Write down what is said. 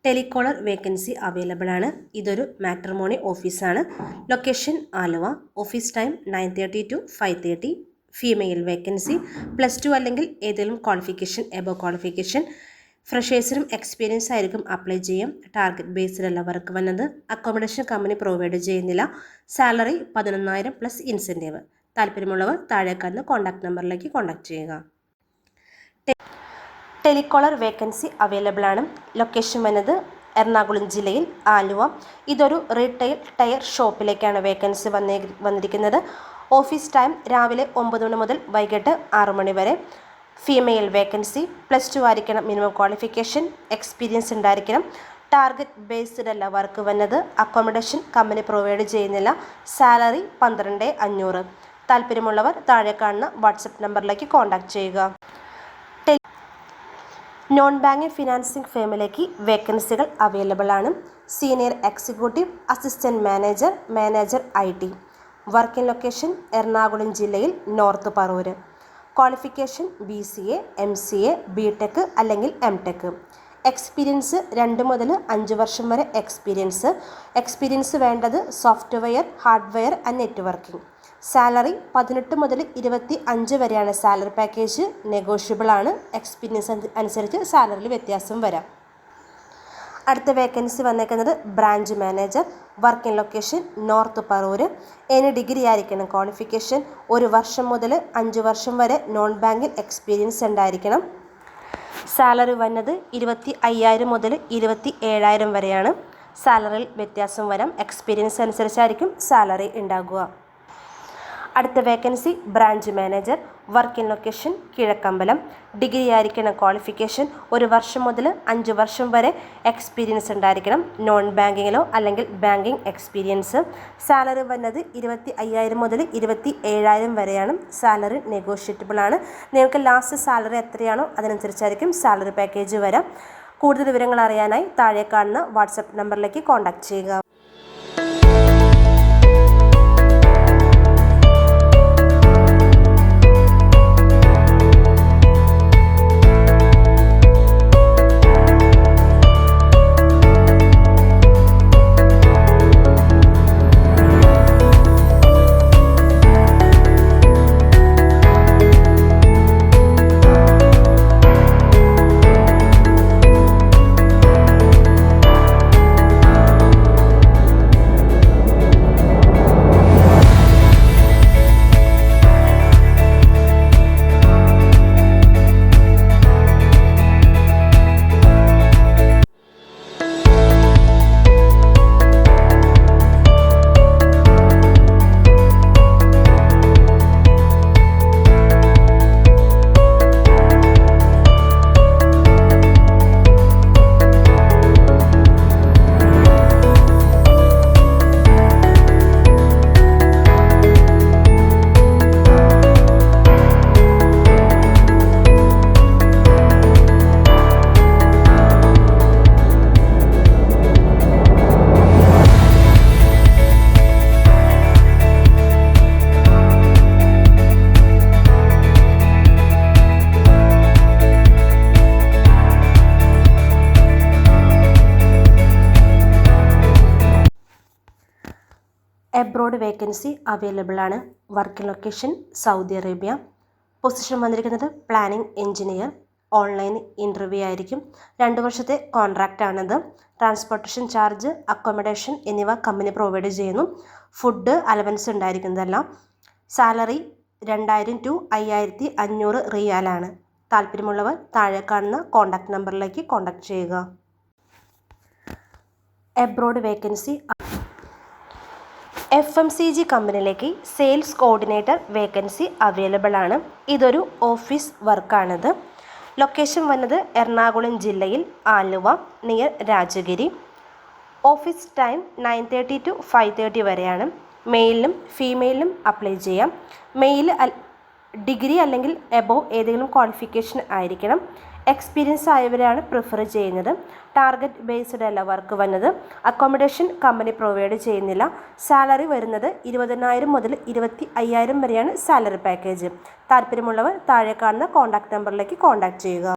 Telecaller vacancy available ആണ്. ഇതൊരു matrimony ഓഫീസാണ്. Location Aluva. Office time 9:30 to 5:30. Female vacancy. +2 അല്ലെങ്കിൽ ഏതെങ്കിലും ക്വാളിഫിക്കേഷൻ, എബോവ് ക്വാളിഫിക്കേഷൻ. ഫ്രഷേഴ്സിനും എക്സ്പീരിയൻസ് ആയിരിക്കും അപ്ലൈ ചെയ്യാം. ടാർഗറ്റ് ബേസ്ഡിലല്ല വർക്ക് വന്നത്. അക്കോമഡേഷൻ കമ്പനി പ്രൊവൈഡ് ചെയ്യുന്നില്ല. Salary 11,000 plus incentive. താല്പര്യമുള്ളവർ താഴെ കാണുന്ന കോൺടാക്ട് നമ്പറിലേക്ക് കോൺടാക്ട് ചെയ്യുക. ടെലികോളർ വേക്കൻസി അവൈലബിൾ ആണ്. ലൊക്കേഷൻ വന്നത് എറണാകുളം ജില്ലയിൽ ആലുവ. ഇതൊരു റീറ്റെയിൽ ടയർ ഷോപ്പിലേക്കാണ് വേക്കൻസി വന്നിരിക്കുന്നത്. ഓഫീസ് ടൈം രാവിലെ 9 മണി മുതൽ വൈകിട്ട് 6 മണി വരെ. Female vacancy. +2 ആയിരിക്കണം മിനിമം ക്വാളിഫിക്കേഷൻ. എക്സ്പീരിയൻസ് ഉണ്ടായിരിക്കണം. ടാർഗറ്റ് ബേസ്ഡ് അല്ല വർക്ക് വന്നത്. അക്കോമഡേഷൻ കമ്പനി പ്രൊവൈഡ് ചെയ്യുന്നില്ല. സാലറി 12,500. താല്പര്യമുള്ളവർ താഴെ കാണുന്ന വാട്സപ്പ് നമ്പറിലേക്ക് കോൺടാക്ട് ചെയ്യുക. നോൺ ബാങ്കിങ് ഫിനാൻസിംഗ് ഫേമിലേക്ക് വേക്കൻസികൾ അവൈലബിൾ ആണ്. Senior executive, assistant manager, manager IT. Working location Ernakulam ജില്ലയിൽ north Paravur. Qualification BCA, MCA, BTech അല്ലെങ്കിൽ MTech. എക്സ്പീരിയൻസ് 2 മുതൽ 5 വർഷം വരെ എക്സ്പീരിയൻസ് വേണ്ടത് software, hardware and networking. Salary 18 മുതൽ 25 വരെയാണ് സാലറി പാക്കേജ്. നെഗോഷ്യബിൾ ആണ്. എക്സ്പീരിയൻസ് അനുസരിച്ച് സാലറിയിൽ വ്യത്യാസം വരാം. അടുത്ത വേക്കൻസി വന്നേക്കുന്നത് branch manager. Working location north Paravur. Any degree ആയിരിക്കണം ക്വാളിഫിക്കേഷൻ. 1 വർഷം മുതൽ 5 വർഷം വരെ നോൺ ബാങ്കിൽ എക്സ്പീരിയൻസ് ഉണ്ടായിരിക്കണം. സാലറി വന്നത് 25,000 മുതൽ 27,000 വരെയാണ്. സാലറിയിൽ വ്യത്യാസം വരാം. എക്സ്പീരിയൻസ് അനുസരിച്ചായിരിക്കും സാലറി ഉണ്ടാകുക. അടുത്ത vacancy branch manager. Working location Kizhakkambalam. Degree ആയിരിക്കണം ക്വാളിഫിക്കേഷൻ. 1 വർഷം മുതൽ 5 വർഷം വരെ എക്സ്പീരിയൻസ് ഉണ്ടായിരിക്കണം. നോൺ ബാങ്കിങ്ങിലോ അല്ലെങ്കിൽ ബാങ്കിങ് എക്സ്പീരിയൻസ്. സാലറി വന്നത് 25,000 മുതൽ 27,000 വരെയാണ്. സാലറി നെഗോഷിയബിൾ ആണ്. നിങ്ങൾക്ക് ലാസ്റ്റ് സാലറി എത്രയാണോ അതിനനുസരിച്ചായിരിക്കും സാലറി പാക്കേജ് വരാം. കൂടുതൽ വിവരങ്ങൾ അറിയാനായി താഴെ കാണുന്ന വാട്സപ്പ് നമ്പറിലേക്ക് കോൺടാക്ട് ചെയ്യുക. എബ്രോഡ് വേക്കൻസി അവൈലബിൾ ആണ്. Working location Saudi Arabia. Position വന്നിരിക്കുന്നത് പ്ലാനിംഗ് എഞ്ചിനീയർ. ഓൺലൈൻ ഇൻ്റർവ്യൂ ആയിരിക്കും. 2 വർഷത്തെ കോൺട്രാക്റ്റ് ആണത്. ട്രാൻസ്പോർട്ടേഷൻ ചാർജ്, അക്കോമഡേഷൻ എന്നിവ കമ്പനി പ്രൊവൈഡ് ചെയ്യുന്നു. ഫുഡ് അലവൻസ് ഉണ്ടായിരിക്കുന്നതല്ല. സാലറി 2,000 to 5,500 റിയാലാണ്. താല്പര്യമുള്ളവർ താഴെ കാണുന്ന കോൺടാക്ട് നമ്പറിലേക്ക് കോൺടാക്ട് ചെയ്യുക. എബ്രോഡ് വേക്കൻസി FMCG കമ്പനിയിലേക്ക് സെയിൽസ് കോർഡിനേറ്റർ വേക്കൻസി അവൈലബിൾ ആണ്. ഇതൊരു ഓഫീസ് വർക്കാണിത്. ലൊക്കേഷൻ വന്നത് എറണാകുളം ജില്ലയിൽ Aluva near Rajagiri. Office time 9:30 to 5:30 വരെയാണ്. മെയിലിനും ഫീമെയിലിനും അപ്ലൈ ചെയ്യാം. മെയിൽ ഡിഗ്രി അല്ലെങ്കിൽ എബോവ് ഏതെങ്കിലും ക്വാളിഫിക്കേഷൻ ആയിരിക്കണം. എക്സ്പീരിയൻസ് ആയവരാണ് പ്രിഫർ ചെയ്യുന്നത്. ടാർഗറ്റ് ബേസ്ഡ് അല്ല വർക്ക് വന്നത്. അക്കോമഡേഷൻ കമ്പനി പ്രൊവൈഡ് ചെയ്യുന്നില്ല. സാലറി വരുന്നത് 20,000 മുതൽ 25,000 വരെയാണ് സാലറി പാക്കേജ്. താല്പര്യമുള്ളവർ താഴെ കാണുന്ന കോൺടാക്ട് നമ്പറിലേക്ക് കോൺടാക്ട് ചെയ്യുക.